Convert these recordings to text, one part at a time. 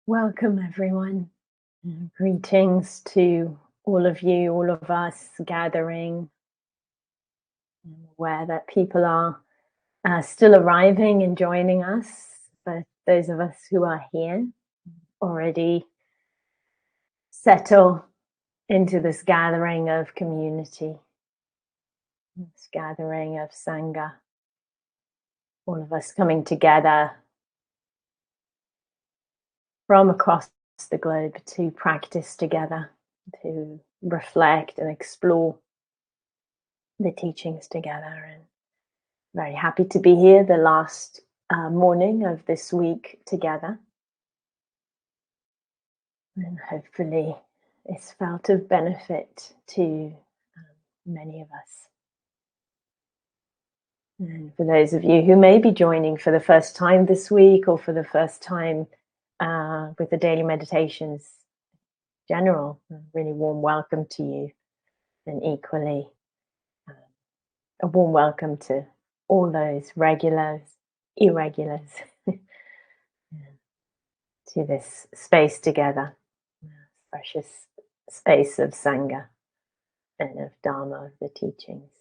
Welcome, everyone. Greetings to all of you, all of us gathering. I'm aware that people are still arriving and joining us, but those of us who are here already settle into this gathering of community, this gathering of Sangha, all of us coming together from across the globe to practice together, to reflect and explore the teachings together. And very happy to be here the last morning of this week together. And hopefully it's felt of benefit to many of us. And for those of you who may be joining for the first time this week or for the first time with the daily meditations general, a really warm welcome to you, and equally a warm welcome to all those regulars, irregulars, to this space together, precious space of Sangha and of Dharma, of the teachings.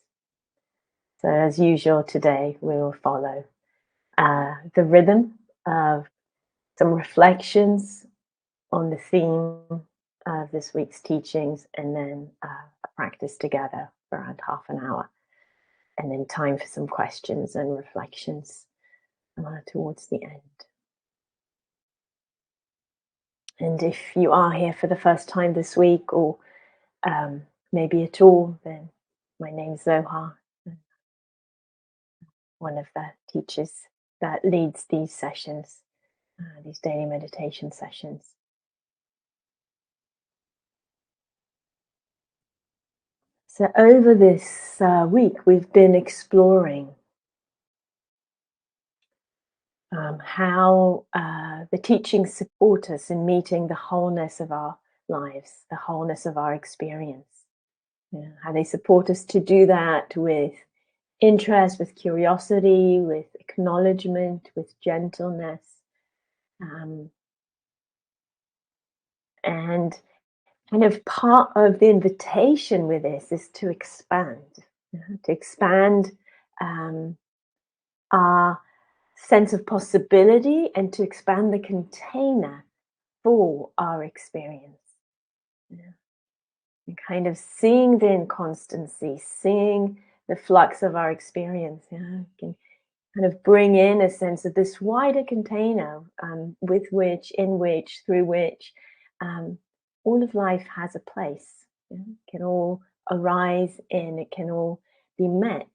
So as usual today, we will follow the rhythm of some reflections on the theme of this week's teachings, and then a practice together for around half an hour, and then time for some questions and reflections towards the end. And if you are here for the first time this week, or maybe at all, then my name's Zohar, one of the teachers that leads these sessions, these daily meditation sessions. So over this week, we've been exploring how the teachings support us in meeting the wholeness of our lives, the wholeness of our experience. How they support us to do that with interest, with curiosity, with acknowledgement, with gentleness. And kind of part of the invitation with this is to expand our sense of possibility and to expand the container for our experience. And kind of seeing the inconstancy, seeing the flux of our experience, can kind of bring in a sense of this wider container with which, in which, through which all of life has a place. It can all arise in, it can all be met.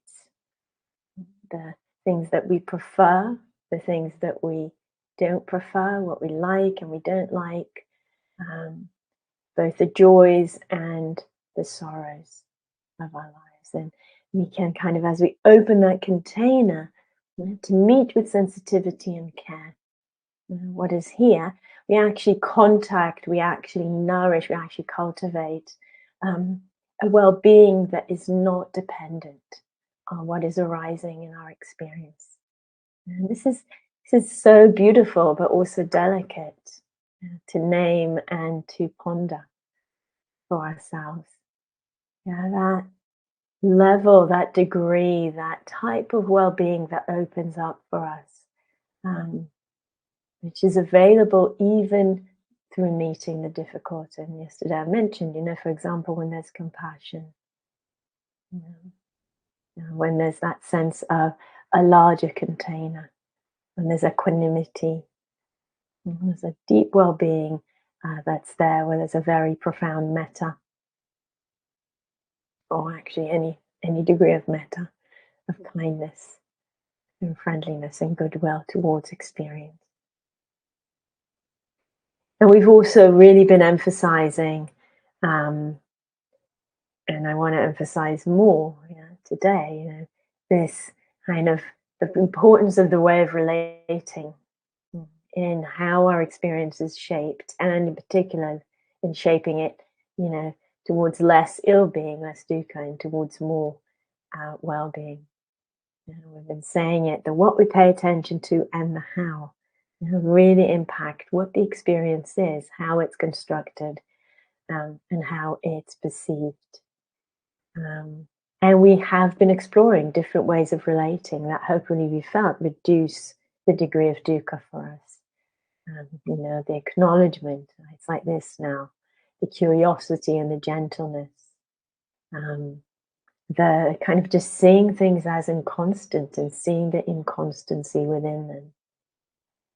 The things that we prefer, the things that we don't prefer, what we like and we don't like, both the joys and the sorrows of our lives. And we can kind of, as we open that container, to meet with sensitivity and care. What is here, we actually contact, we actually nourish, we actually cultivate a well-being that is not dependent on what is arising in our experience. And this is so beautiful, but also delicate to name and to ponder for ourselves. That level, that degree, that type of well-being that opens up for us, which is available even through meeting the difficult. And yesterday I mentioned, for example, when there's compassion, when there's that sense of a larger container, when there's equanimity, there's a deep well-being that's there, where there's a very profound metta, or actually any degree of metta, of kindness and friendliness and goodwill towards experience. And we've also really been emphasizing, and I want to emphasize more today, this kind of the importance of the way of relating in how our experience is shaped, and in particular in shaping it, towards less ill-being, less dukkha, and towards more well-being. We've been saying it, the what we pay attention to and the how really impact what the experience is, how it's constructed, and how it's perceived. Um, and we have been exploring different ways of relating that hopefully we felt reduce the degree of dukkha for us. The acknowledgement, it's like this now, the curiosity and the gentleness, um, the kind of just seeing things as inconstant and seeing the inconstancy within them,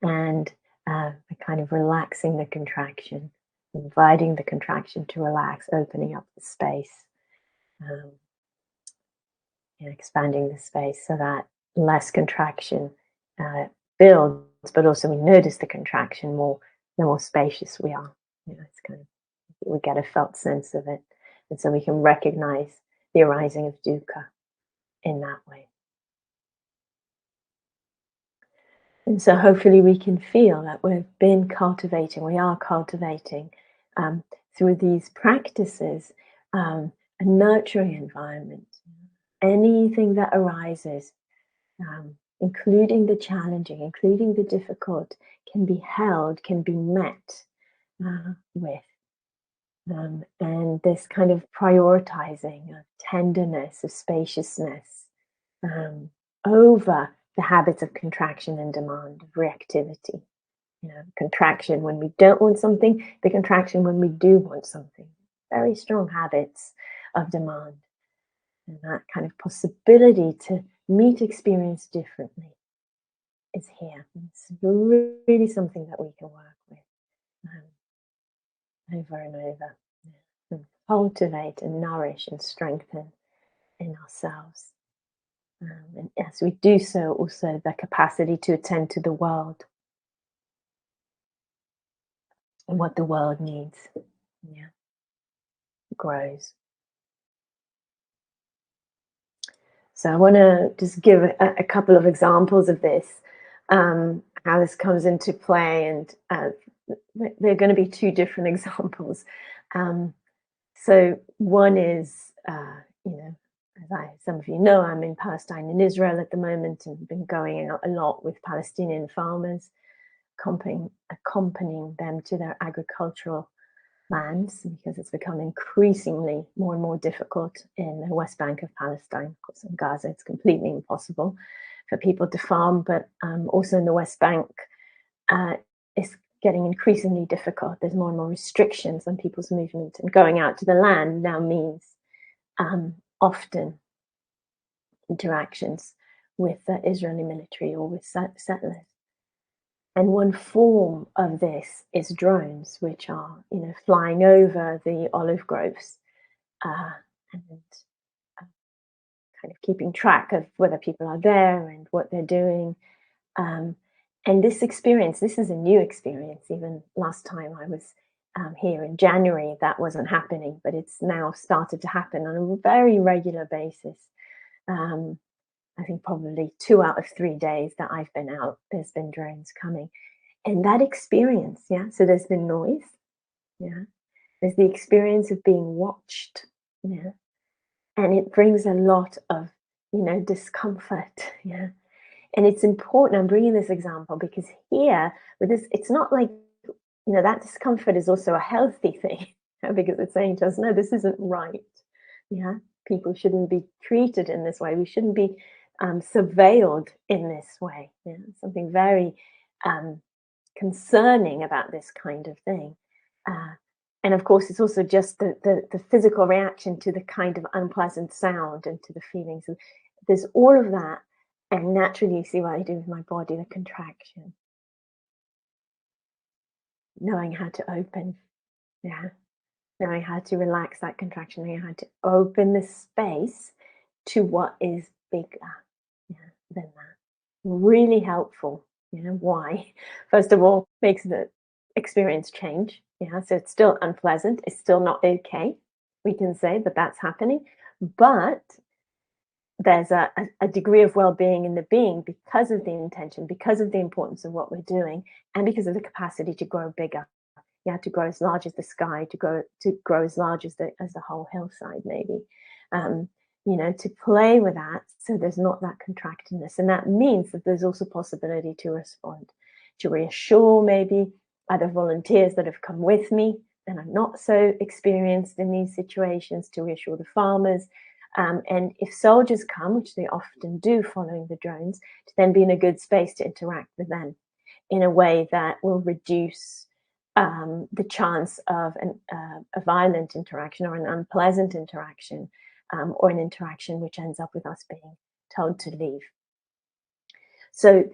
and the kind of relaxing the contraction, inviting the contraction to relax, opening up the space. Um, expanding the space so that less contraction uh, builds, but also we notice the contraction more, the more spacious we are. It's kind of, we get a felt sense of it. And so we can recognize the arising of dukkha in that way. And so hopefully we can feel that we are cultivating um, through these practices a nurturing environment. Anything that arises, including the challenging, including the difficult, can be held, can be met with. And this kind of prioritizing of tenderness, of spaciousness, over the habits of contraction and demand, of reactivity. Contraction when we don't want something, the contraction when we do want something. Very strong habits of demand. And that kind of possibility to meet experience differently is here. It's really something that we can work with over and over. And cultivate and nourish and strengthen in ourselves. And as we do so, also the capacity to attend to the world and what the world needs. Yeah, grows. So I want to just give a couple of examples of this, how this comes into play, and they're going to be two different examples. So one is, as some of you know, I'm in Palestine and Israel at the moment, and been going out a lot with Palestinian farmers, accompanying them to their agricultural lands, because it's become increasingly more and more difficult in the West Bank of Palestine. Of course, in Gaza, it's completely impossible for people to farm, but also in the West Bank, it's getting increasingly difficult. There's more and more restrictions on people's movement, and going out to the land now means often interactions with the Israeli military or with settlers. And one form of this is drones, which are, flying over the olive groves and kind of keeping track of whether people are there and what they're doing. And this is a new experience. Even last time I was here in January, that wasn't happening, but it's now started to happen on a very regular basis. I think probably 2 out of 3 days that I've been out, there's been drones coming. And that experience, yeah, so there's been noise, yeah, there's the experience of being watched, yeah, and it brings a lot of, discomfort, yeah. And it's important, I'm bringing this example because here, with this, it's not like, that discomfort is also a healthy thing, because it's saying to us, no, this isn't right, yeah. People shouldn't be treated in this way. We shouldn't be surveilled in this way. Yeah? Something very concerning about this kind of thing. And of course, it's also just the physical reaction to the kind of unpleasant sound and to the feelings. And there's all of that. And naturally, you see what I do with my body, the contraction. Knowing how to open, yeah. Knowing how to relax that contraction, knowing how to open the space to what is bigger, yeah, than that. Really helpful. Why? First of all, makes the experience change. Yeah, so it's still unpleasant. It's still not okay. We can say that that's happening, but there's a degree of well-being in the being because of the intention, because of the importance of what we're doing, and because of the capacity to grow bigger. Yeah, to grow as large as the sky, to grow as large as the whole hillside, maybe. To play with that, so there's not that contractedness, and that means that there's also possibility to respond. to reassure maybe other volunteers that have come with me and are not so experienced in these situations, to reassure the farmers. And if soldiers come, which they often do following the drones, to then be in a good space to interact with them in a way that will reduce the chance of a violent interaction or an unpleasant interaction, or an interaction which ends up with us being told to leave. So,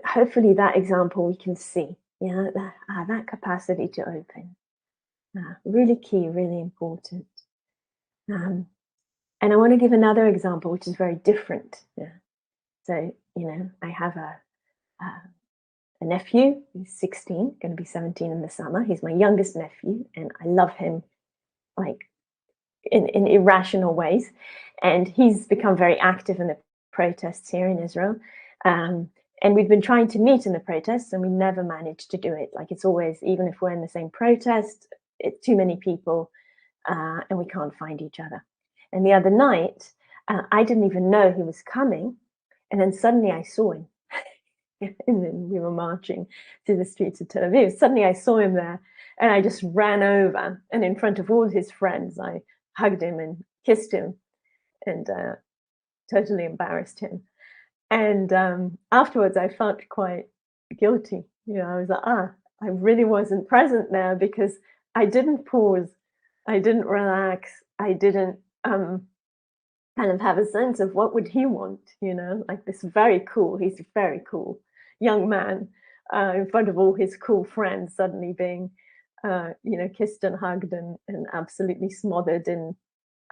hopefully that example we can see, that capacity to open, really key, really important. Um, and I want to give another example, which is very different. Yeah. So, I have a nephew. He's 16, going to be 17 in the summer. He's my youngest nephew, and I love him like in irrational ways. And he's become very active in the protests here in Israel. Um, and we've been trying to meet in the protests, and we never managed to do it. Like, it's always, even if we're in the same protest, it's too many people, and we can't find each other. And the other night, I didn't even know he was coming. And then suddenly I saw him. And then we were marching through the streets of Tel Aviv. Suddenly I saw him there, and I just ran over, and in front of all his friends, I hugged him and kissed him, and totally embarrassed him. And afterwards, I felt quite guilty. I was like, I really wasn't present there because I didn't pause, I didn't relax, I didn't kind of have a sense of what would he want, like this he's a very cool young man, in front of all his cool friends, suddenly being, kissed and hugged and absolutely smothered in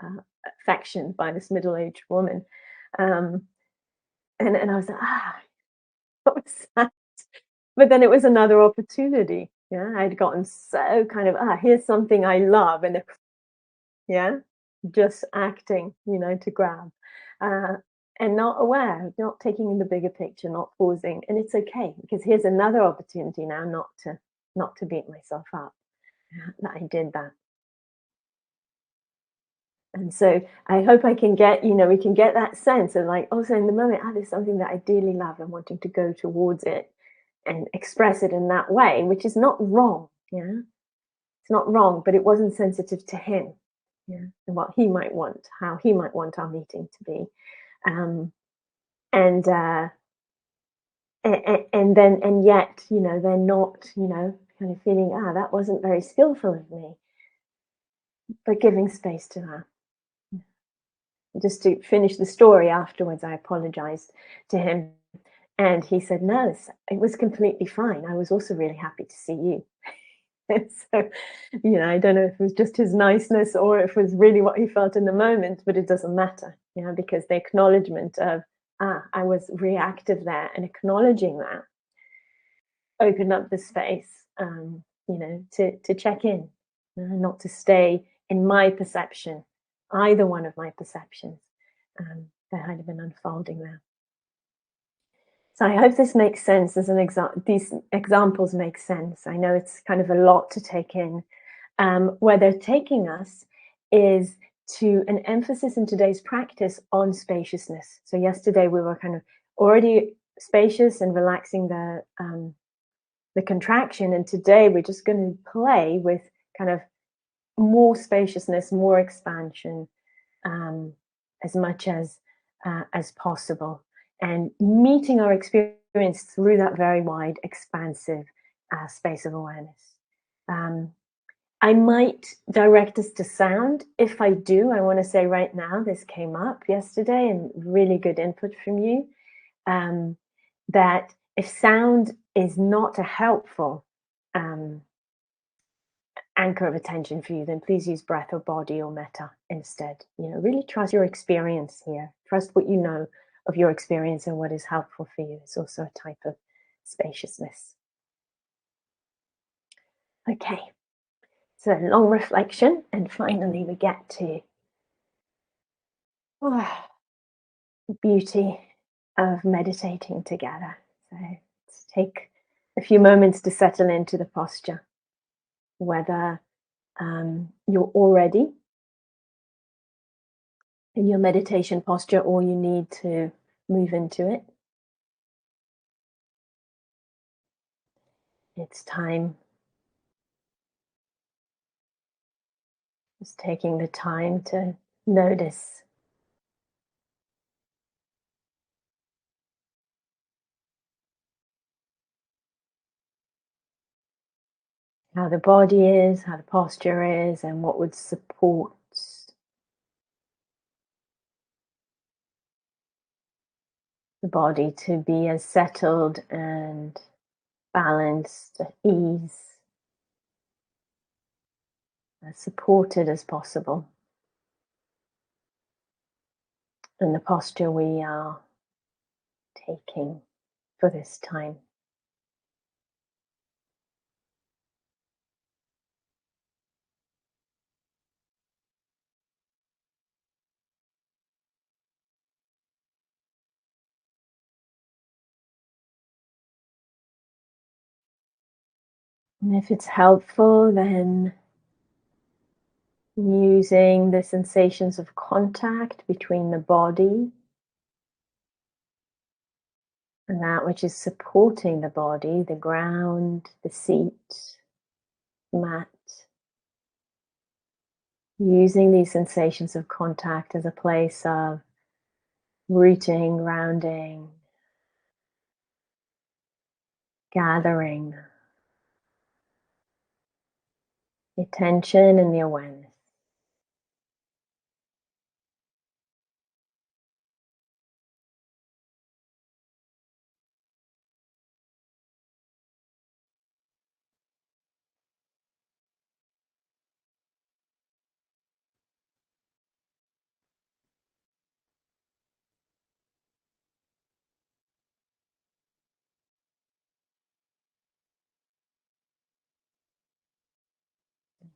uh, affection by this middle-aged woman. Um, and I was like, what was that? But then it was another opportunity. Yeah, I'd gotten so kind of, here's something I love, and yeah, just acting, to grab, uh, and not aware, not taking in the bigger picture, not pausing, and it's okay because here's another opportunity now not to beat myself up, that I did that. And so I hope I can get, we can get that sense of like, also in the moment, there's something that I dearly love and wanting to go towards it and express it in that way, which is not wrong. Yeah. It's not wrong, but it wasn't sensitive to him. Yeah. And what he might want, how he might want our meeting to be. Um, and, and yet, they're not, kind of feeling, that wasn't very skillful of me, but giving space to that. Just to finish the story, afterwards, I apologized to him. And he said, no, it was completely fine. I was also really happy to see you. And so, I don't know if it was just his niceness or if it was really what he felt in the moment, but it doesn't matter, because the acknowledgement of, I was reactive there, and acknowledging that opened up the space, to check in, not to stay in my perception, either one of my perceptions, that had been unfolding there. So I hope this makes sense as an example. These examples make sense. I know it's kind of a lot to take in. Where they're taking us is to an emphasis in today's practice on spaciousness. So yesterday we were kind of already spacious and relaxing the contraction, and today we're just going to play with kind of more spaciousness, more expansion, as much as possible, and meeting our experience through that very wide, expansive space of awareness. I might direct us to sound. If I do, I want to say right now, this came up yesterday and really good input from you, that if sound is not a helpful anchor of attention for you, then please use breath or body or metta instead. Really trust your experience here. Trust what you know of your experience and what is helpful for you. It's also a type of spaciousness. Okay, so long reflection, and finally we get to the beauty of meditating together. So let's take a few moments to settle into the posture, whether you're already in your meditation posture or you need to move into it. It's time. Just taking the time to notice how the body is, how the posture is, and what would support the body to be as settled and balanced, at ease, as supported as possible in the posture we are taking for this time. And if it's helpful, then using the sensations of contact between the body and that which is supporting the body, the ground, the seat, mat, using these sensations of contact as a place of rooting, grounding, gathering the attention and the awareness.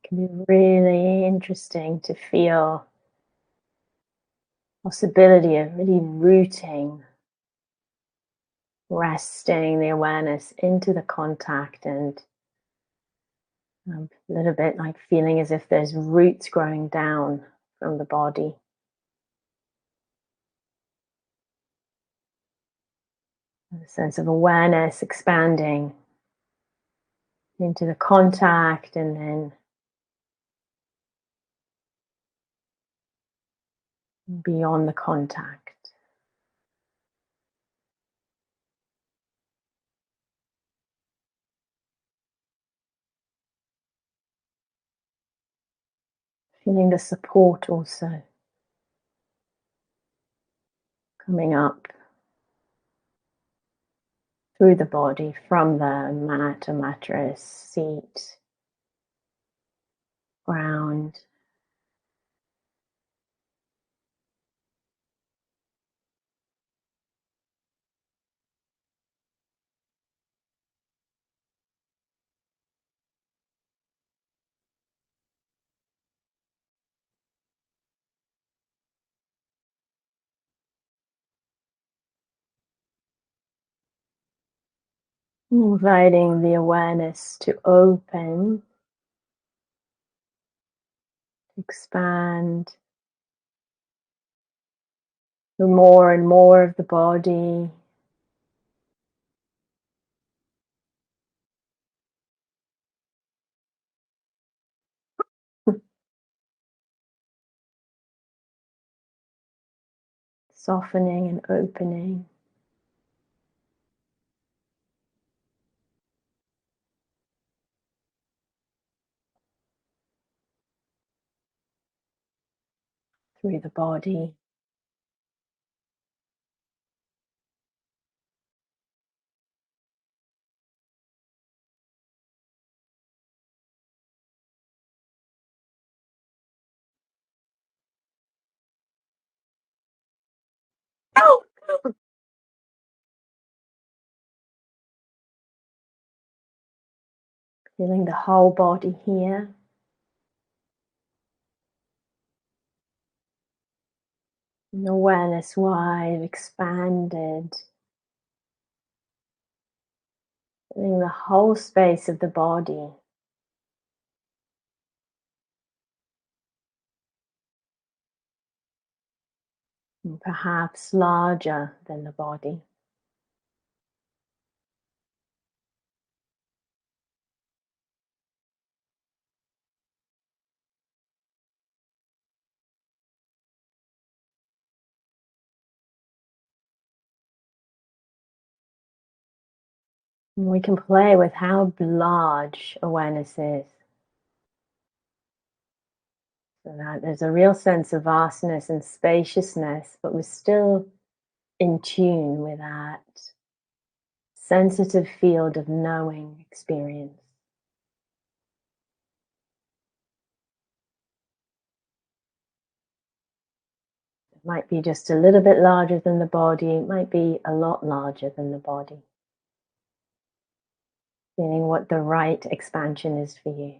It can be really interesting to feel possibility of really rooting, resting the awareness into the contact, and a little bit like feeling as if there's roots growing down from the body. A sense of awareness expanding into the contact and then beyond the contact. Feeling the support also coming up through the body from the mat or mattress, seat, ground. Inviting the awareness to open, expand to more and more of the body. Softening and opening. Through the body. Feeling the whole body here. And awareness wide, expanded. Feeling the whole space of the body. And perhaps larger than the body. We can play with how large awareness is, so that there's a real sense of vastness and spaciousness, but we're still in tune with that sensitive field of knowing experience. It might be just a little bit larger than the body, it might be a lot larger than the body. Feeling what the right expansion is for you.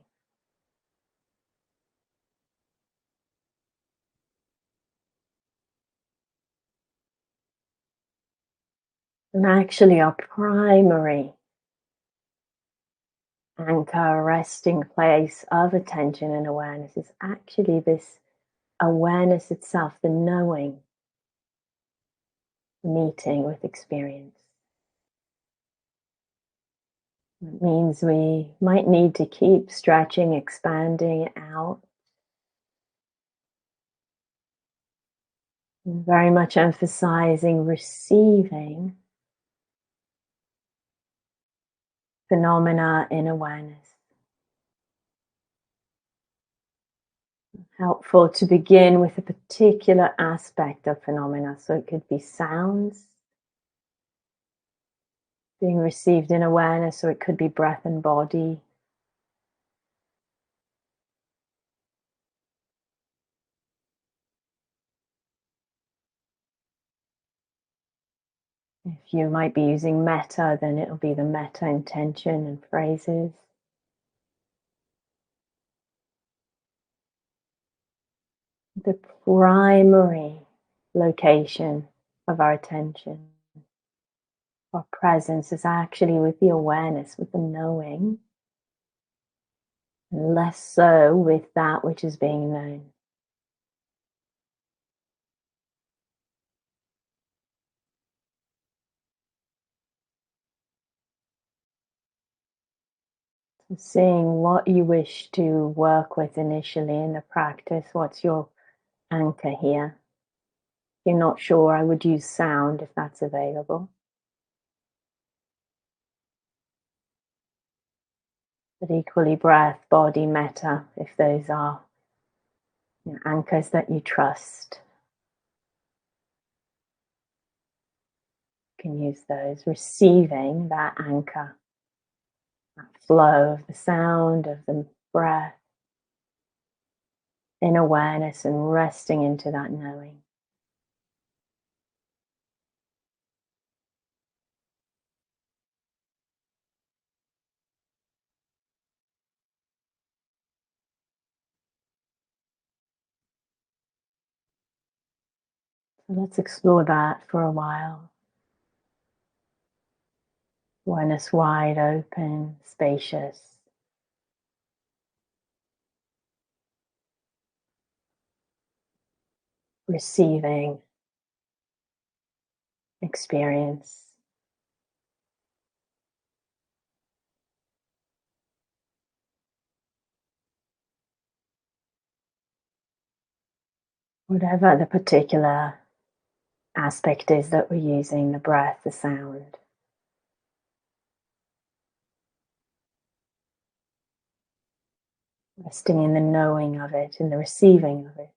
And actually, our primary anchor, resting place of attention and awareness is actually this awareness itself, the knowing, meeting with experience. It means we might need to keep stretching, expanding out, and very much emphasizing receiving phenomena in awareness. Helpful to begin with a particular aspect of phenomena. So it could be sounds being received in awareness, or it could be breath and body. If you might be using metta, then it'll be the metta intention and phrases. The primary location of our attention, our presence, is actually with the awareness, with the knowing, and less so with that which is being known. So seeing what you wish to work with initially in the practice, what's your anchor here? If you're not sure, I would use sound if that's available. But equally, breath, body, metta, if those are anchors that you trust, you can use those. Receiving that anchor, that flow of the sound, of the breath, in awareness and resting into that knowing. So let's explore that for a while. Awareness wide open, spacious, receiving experience. Whatever the particular aspect is that we're using, the breath, the sound. Resting in the knowing of it, in the receiving of it.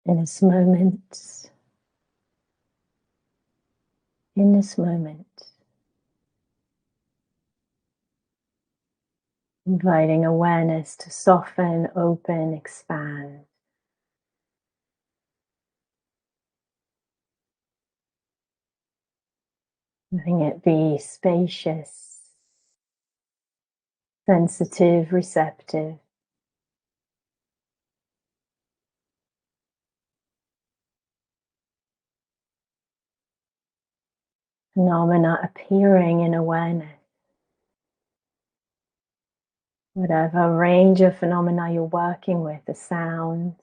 In this moment, in this moment, inviting awareness to soften, open, expand. Letting it be spacious, sensitive, receptive. Phenomena appearing in awareness. Whatever range of phenomena you're working with, the sounds,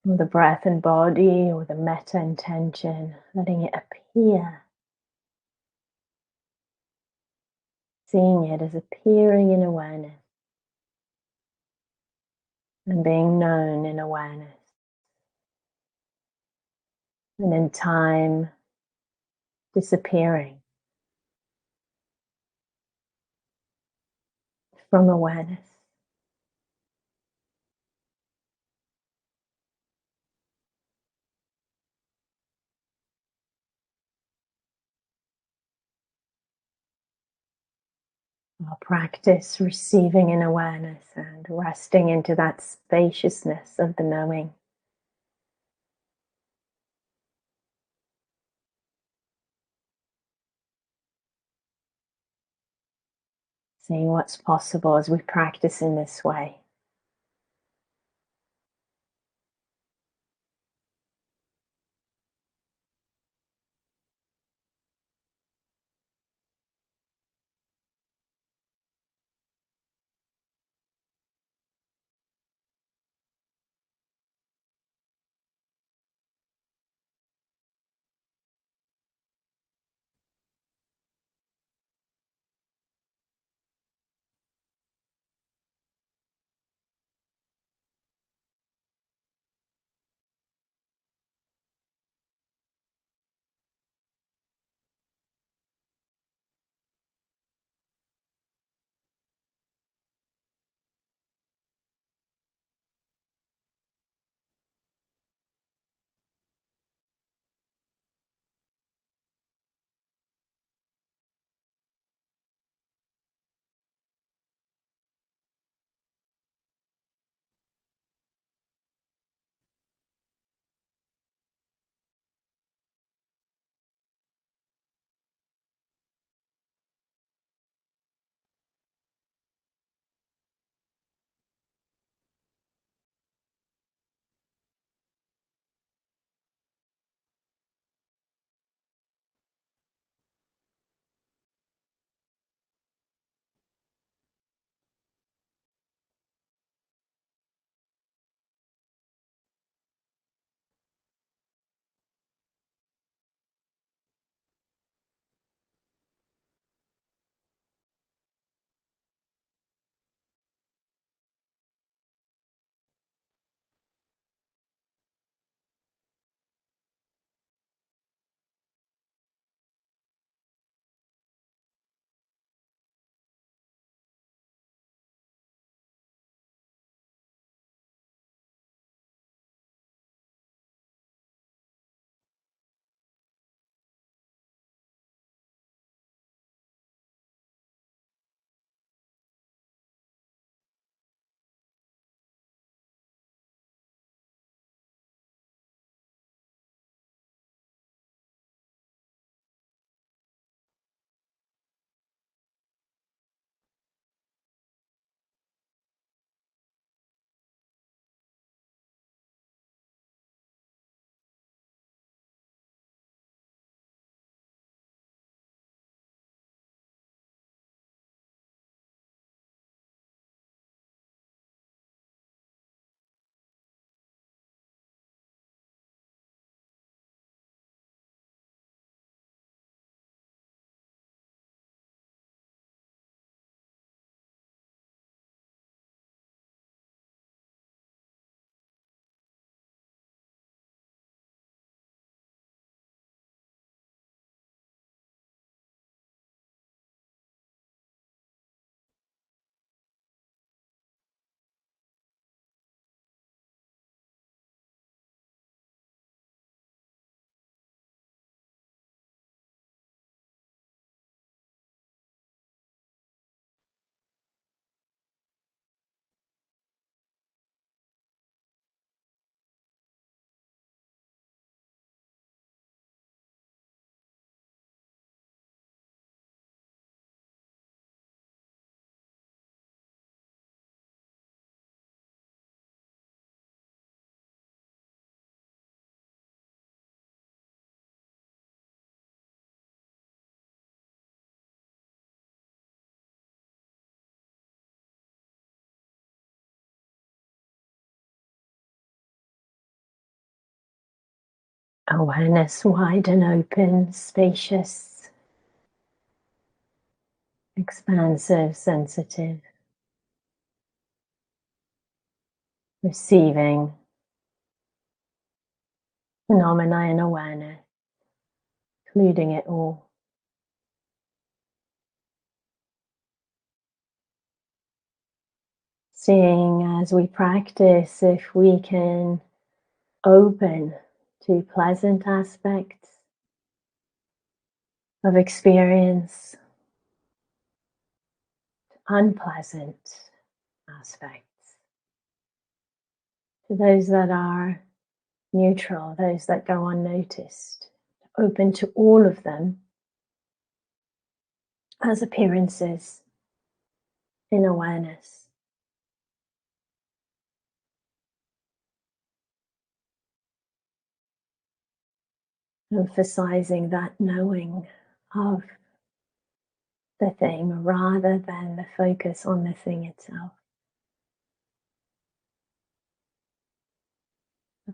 or the breath and body, or the metta intention, letting it appear, seeing it as appearing in awareness and being known in awareness. And in time, disappearing from awareness. Our practice receiving in awareness and resting into that spaciousness of the knowing. Seeing what's possible as we practice in this way. Awareness wide and open, spacious, expansive, sensitive, receiving phenomena in awareness, including it all. Seeing as we practice if we can open to pleasant aspects of experience, unpleasant aspects, to those that are neutral, those that go unnoticed, open to all of them as appearances in awareness. Emphasizing that knowing of the thing rather than the focus on the thing itself.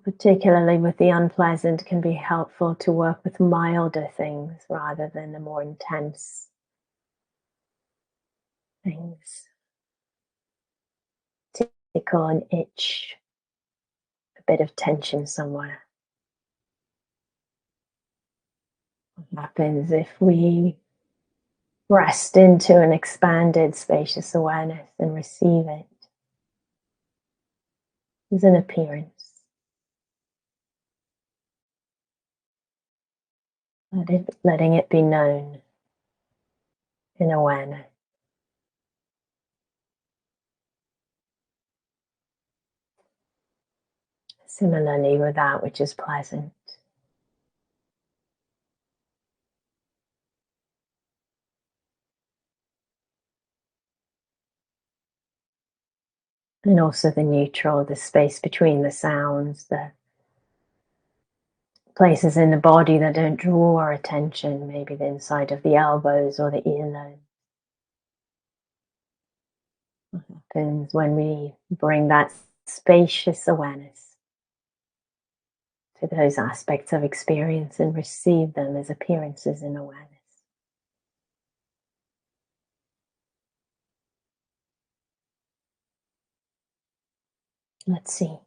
Particularly with the unpleasant, can be helpful to work with milder things rather than the more intense things. Tickle an itch, a bit of tension somewhere. What happens if we rest into an expanded, spacious awareness and receive it as an appearance? Letting it be known in awareness. Similarly with that which is pleasant. And also the neutral, the space between the sounds, the places in the body that don't draw our attention, maybe the inside of the elbows or the earlobe. What happens when we bring that spacious awareness to those aspects of experience and receive them as appearances in awareness? Let's see.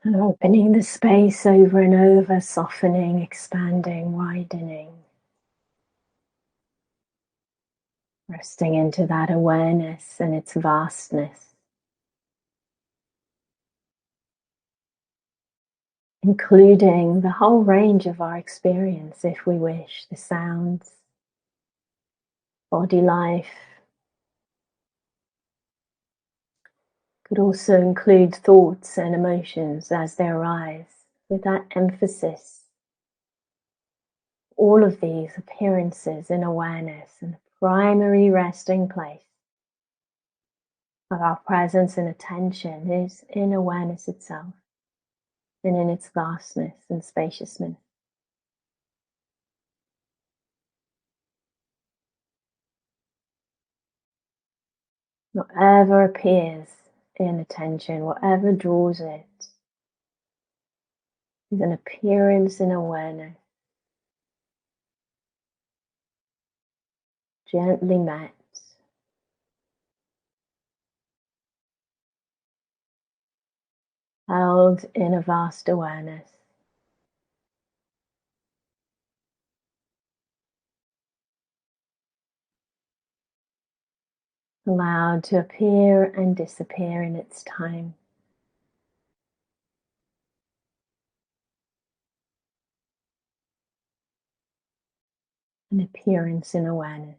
And opening the space over and over, softening, expanding, widening. Resting into that awareness and its vastness. Including the whole range of our experience, if we wish, the sounds, body life. Could also include thoughts and emotions as they arise, with that emphasis. All of these appearances in awareness, and the primary resting place of our presence and attention is in awareness itself and in its vastness and spaciousness. Whatever appears in attention, whatever draws it, is an appearance in awareness, gently met, held in a vast awareness. Allowed to appear and disappear in its time. An appearance in awareness.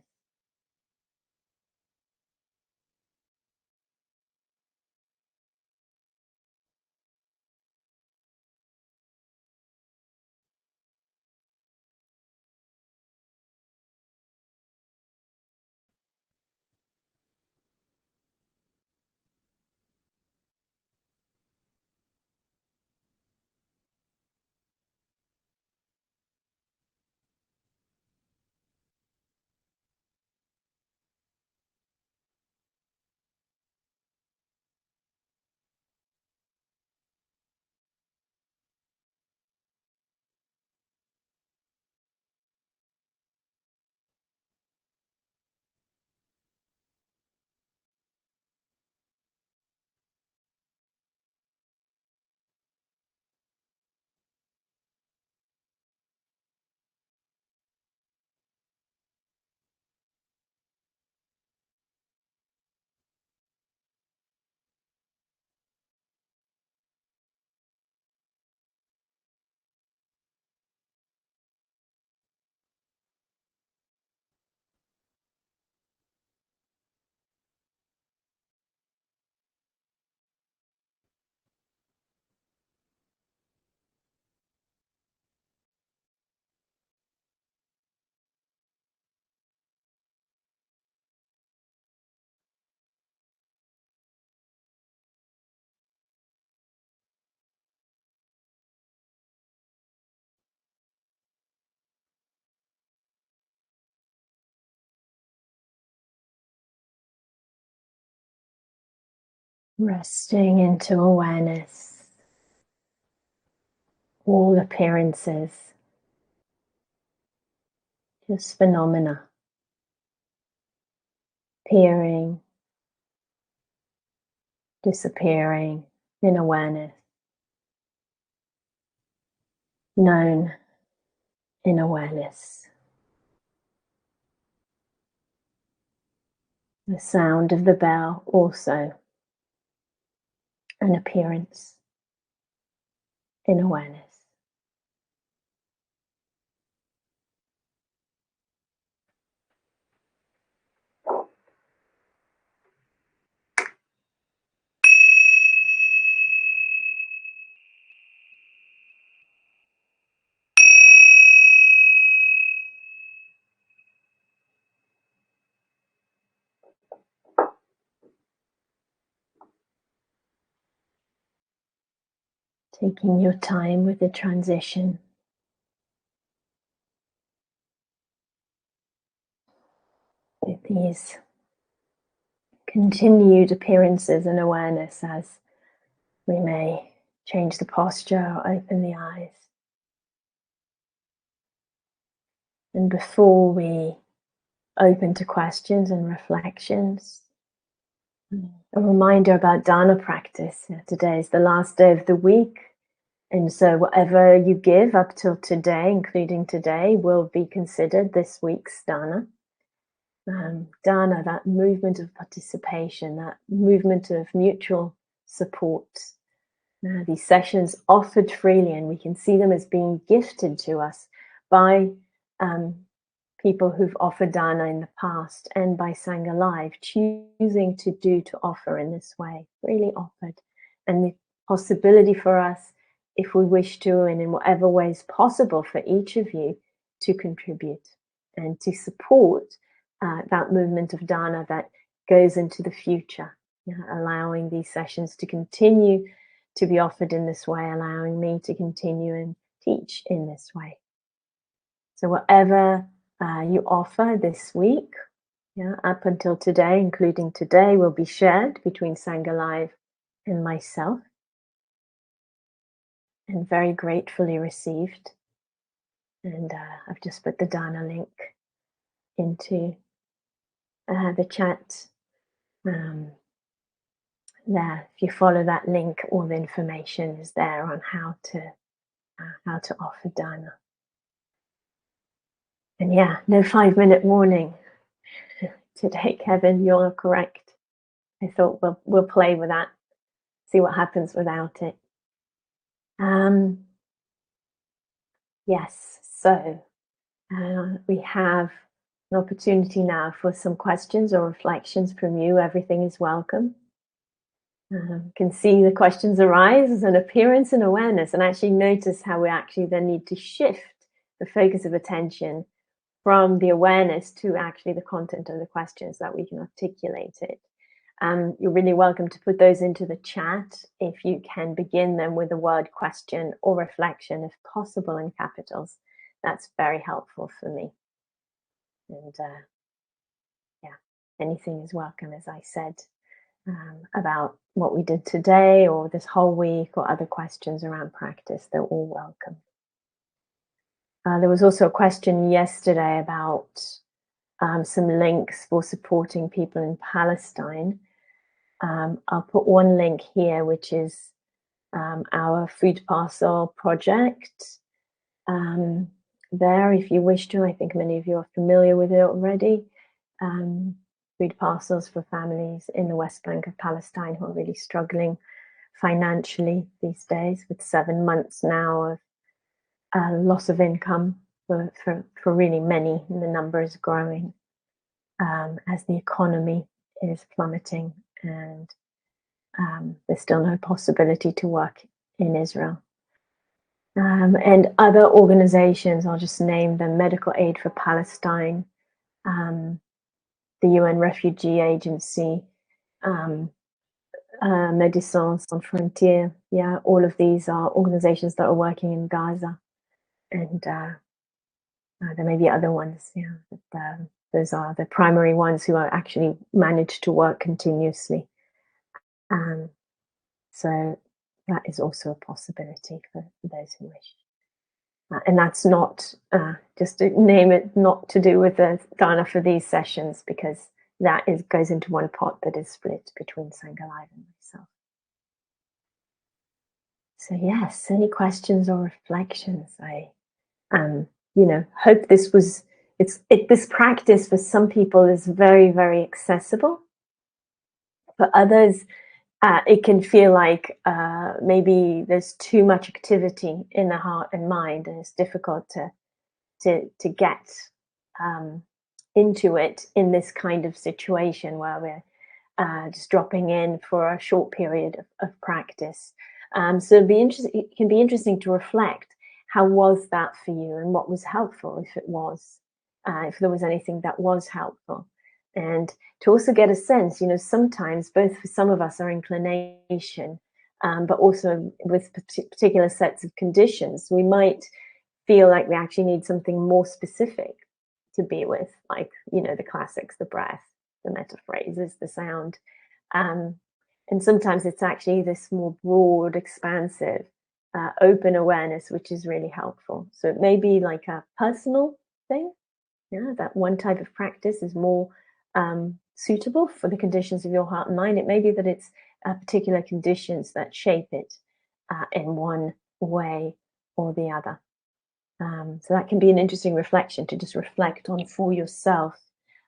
Resting into awareness. All appearances, just phenomena, appearing, disappearing in awareness, known in awareness. The sound of the bell also an appearance in awareness. Taking your time with the transition. With these continued appearances and awareness as we may change the posture or open the eyes. And before we open to questions and reflections, a reminder about dana practice. Today is the last day of the week. And so whatever you give up till today, including today, will be considered this week's dana. Dana, that movement of participation, that movement of mutual support. These sessions offered freely, and we can see them as being gifted to us by people who've offered dana in the past and by Sangha Live, choosing to offer in this way, really offered. And the possibility for us, if we wish to, and in whatever ways possible for each of you, to contribute and to support that movement of dana that goes into the future, allowing these sessions to continue to be offered in this way, allowing me to continue and teach in this way. So whatever you offer this week, up until today, including today, will be shared between Sangha Live and myself, and very gratefully received. And I've just put the dana link into the chat. There, if you follow that link, all the information is there on how to offer dana. And yeah, no 5-minute warning today, Kevin. You're correct. I thought we'll play with that, see what happens without it. Yes, so we have an opportunity now for some questions or reflections from you. Everything is welcome. Can see the questions arise as an appearance and awareness, and actually notice how we actually then need to shift the focus of attention from the awareness to actually the content of the questions, that we can articulate it. You're really welcome to put those into the chat if you can begin them with the word question or reflection, if possible in capitals. That's very helpful for me. And yeah, anything is welcome, as I said, about what we did today or this whole week, or other questions around practice. They're all welcome. There was also a question yesterday about some links for supporting people in Palestine. I'll put one link here, which is our food parcel project. There, if you wish to, I think many of you are familiar with it already. Food parcels for families in the West Bank of Palestine who are really struggling financially these days, with 7 months now of loss of income for really many, and the number is growing as the economy is plummeting, and there's still no possibility to work in Israel. And other organizations, I'll just name them: Medical Aid for Palestine, the UN Refugee Agency, Médecins Sans Frontières. Yeah, all of these are organizations that are working in Gaza, and there may be other ones. Yeah, but those are the primary ones who are actually managed to work continuously. So that is also a possibility for those who wish. And that's not, just to name it, not to do with the dana for these sessions, because that goes into one pot that is split between Sangha Live and myself. So yes, any questions or reflections? I hope this was, this practice for some people is very, very accessible. For others, it can feel like maybe there's too much activity in the heart and mind, and it's difficult to get into it in this kind of situation where we're just dropping in for a short period of practice. So it can be interesting to reflect, how was that for you, and what was helpful, if it was, if there was anything that was helpful. And to also get a sense, sometimes both for some of us, our inclination, but also with particular sets of conditions, we might feel like we actually need something more specific to be with, like, the classics, the breath, the metaphrases, the sound. And sometimes it's actually this more broad, expansive, open awareness, which is really helpful. So it may be like a personal thing. Yeah, that one type of practice is more suitable for the conditions of your heart and mind. It may be that it's particular conditions that shape it in one way or the other. So that can be an interesting reflection to just reflect on for yourself,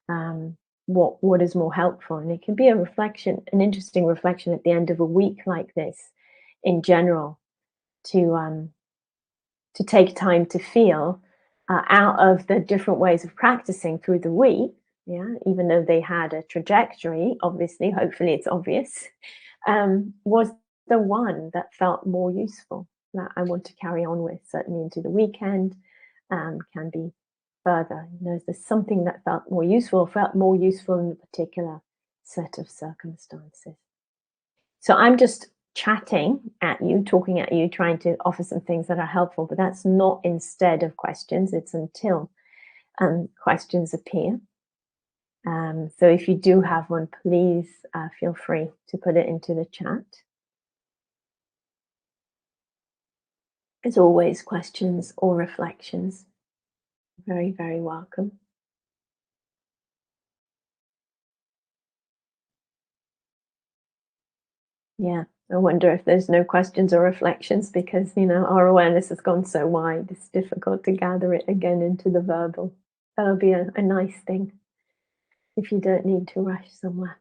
um, what is more helpful, and it can be a reflection, an interesting reflection at the end of a week like this, in general, to take time to feel out of the different ways of practicing through the week. Yeah, even though they had a trajectory, obviously, hopefully it's obvious, was the one that felt more useful that I want to carry on with, certainly into the weekend, can be further. You know, if there's something that felt more useful in a particular set of circumstances. So I'm just chatting at you, talking at you, trying to offer some things that are helpful, but that's not instead of questions, it's until questions appear. So if you do have one, please feel free to put it into the chat. As always, questions or reflections, very, very welcome. Yeah, I wonder if there's no questions or reflections because, our awareness has gone so wide, it's difficult to gather it again into the verbal. That'll be a nice thing if you don't need to rush somewhere.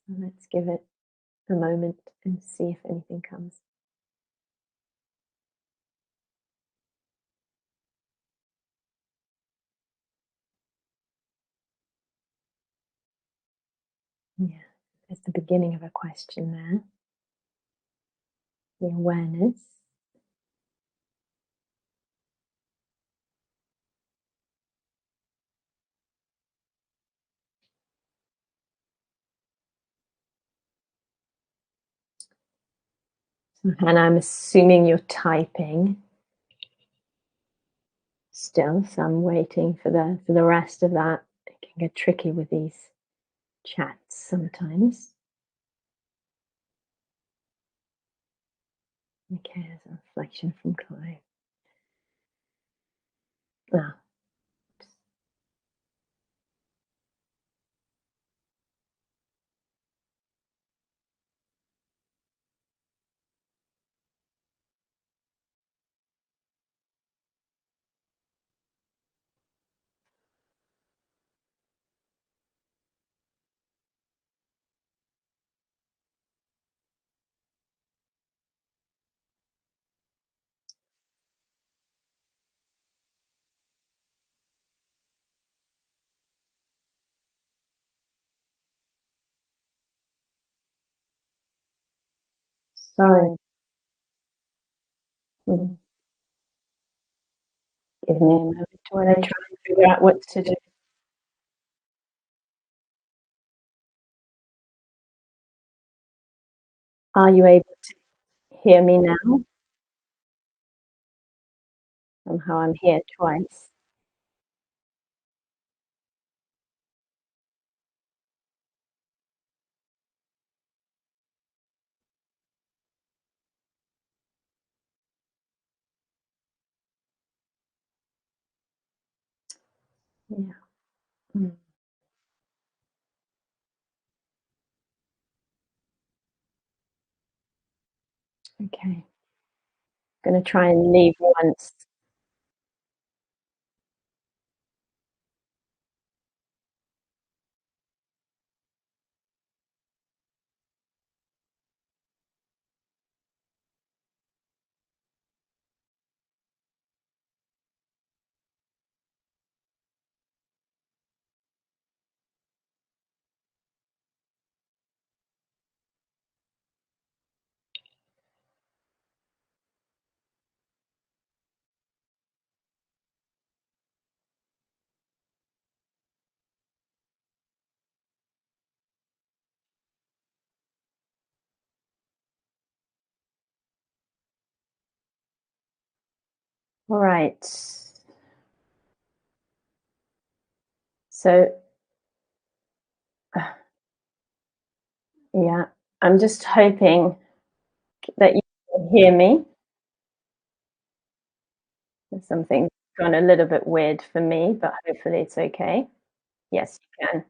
So let's give it a moment and see if anything comes. Yeah, there's the beginning of a question there. The awareness. And I'm assuming you're typing still, so I'm waiting for the rest of that. It can get tricky with these chats sometimes. Okay, there's a reflection from Clive. Ah, sorry. Mm, give me a moment while I try and figure out what to do. Are you able to hear me now? Somehow I'm here twice. Yeah. Mm, okay. Gonna try and leave once. All right. So, yeah, I'm just hoping that you can hear me. There's something gone a little bit weird for me, but hopefully it's okay. Yes, you can.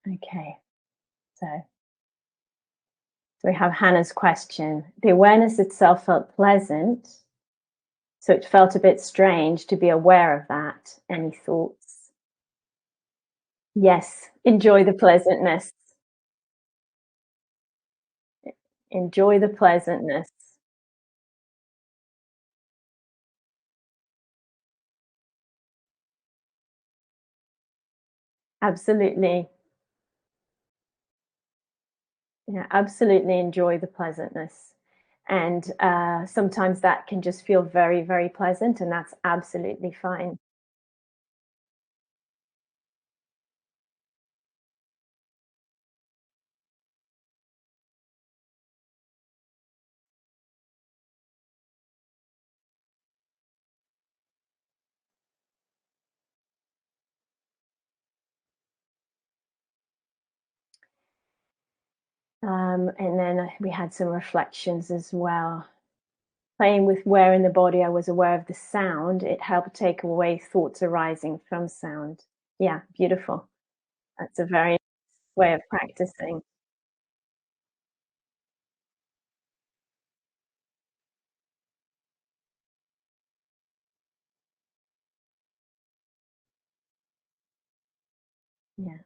Okay. So we have Hannah's question. The awareness itself felt pleasant, so it felt a bit strange to be aware of that. Any thoughts? Yes, enjoy the pleasantness. Enjoy the pleasantness. Absolutely. Yeah, absolutely enjoy the pleasantness. And sometimes that can just feel very, very pleasant, and that's absolutely fine. And then we had some reflections as well. Playing with where in the body I was aware of the sound, it helped take away thoughts arising from sound. Yeah, beautiful. That's a very nice way of practicing. Yeah.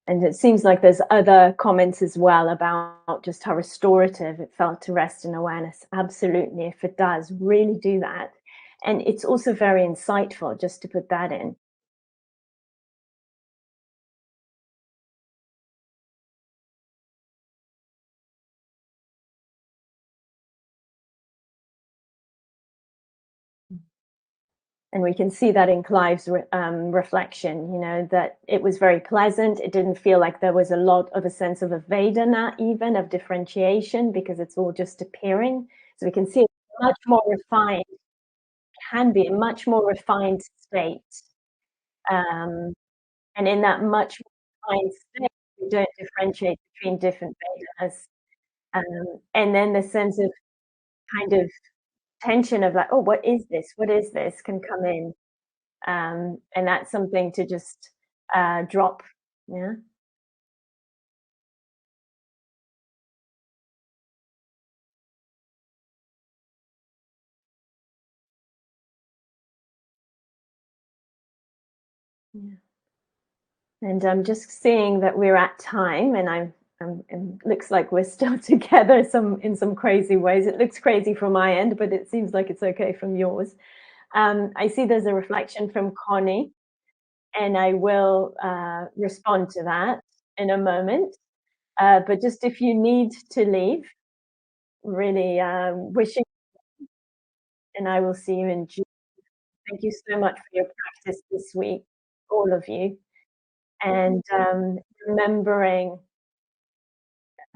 And it seems like there's other comments as well about just how restorative it felt to rest in awareness. Absolutely, if it does, really do that. And it's also very insightful, just to put that in. And we can see that in Clive's reflection, that it was very pleasant. It didn't feel like there was a lot of a sense of a Vedana, even of differentiation, because it's all just appearing. So we can see it's much more refined, can be a much more refined state. Um, and in that much more refined state, we don't differentiate between different Vedanas. And then the sense of kind of tension of like, oh, what is this? What is this? Can come in. And that's something to just drop. Yeah, yeah. And I'm just seeing that we're at time, and and looks like we're still together some in some crazy ways. It looks crazy from my end, but it seems like it's okay from yours. I see there's a reflection from Connie, and I will respond to that in a moment. But just if you need to leave, really wishing, and I will see you in June. Thank you so much for your practice this week, all of you. And remembering,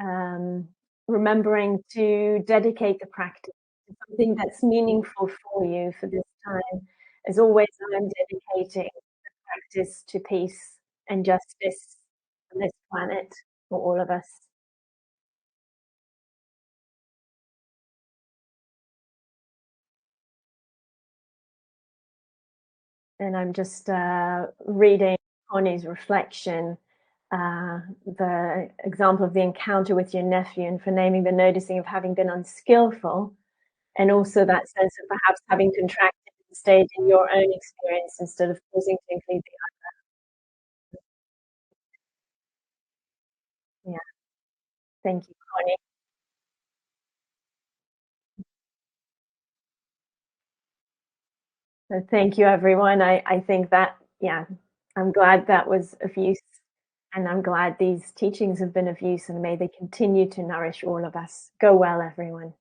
um, remembering to dedicate the practice to something that's meaningful for you for this time. As always, I'm dedicating the practice to peace and justice on this planet for all of us. And I'm just reading Connie's reflection, the example of the encounter with your nephew, and for naming the noticing of having been unskillful, and also that sense of perhaps having contracted and stayed in your own experience instead of pausing to include the yeah. Thank you, Connie. So thank you, everyone. I think that, yeah, I'm glad that was of use, and I'm glad these teachings have been of use, and may they continue to nourish all of us. Go well, everyone.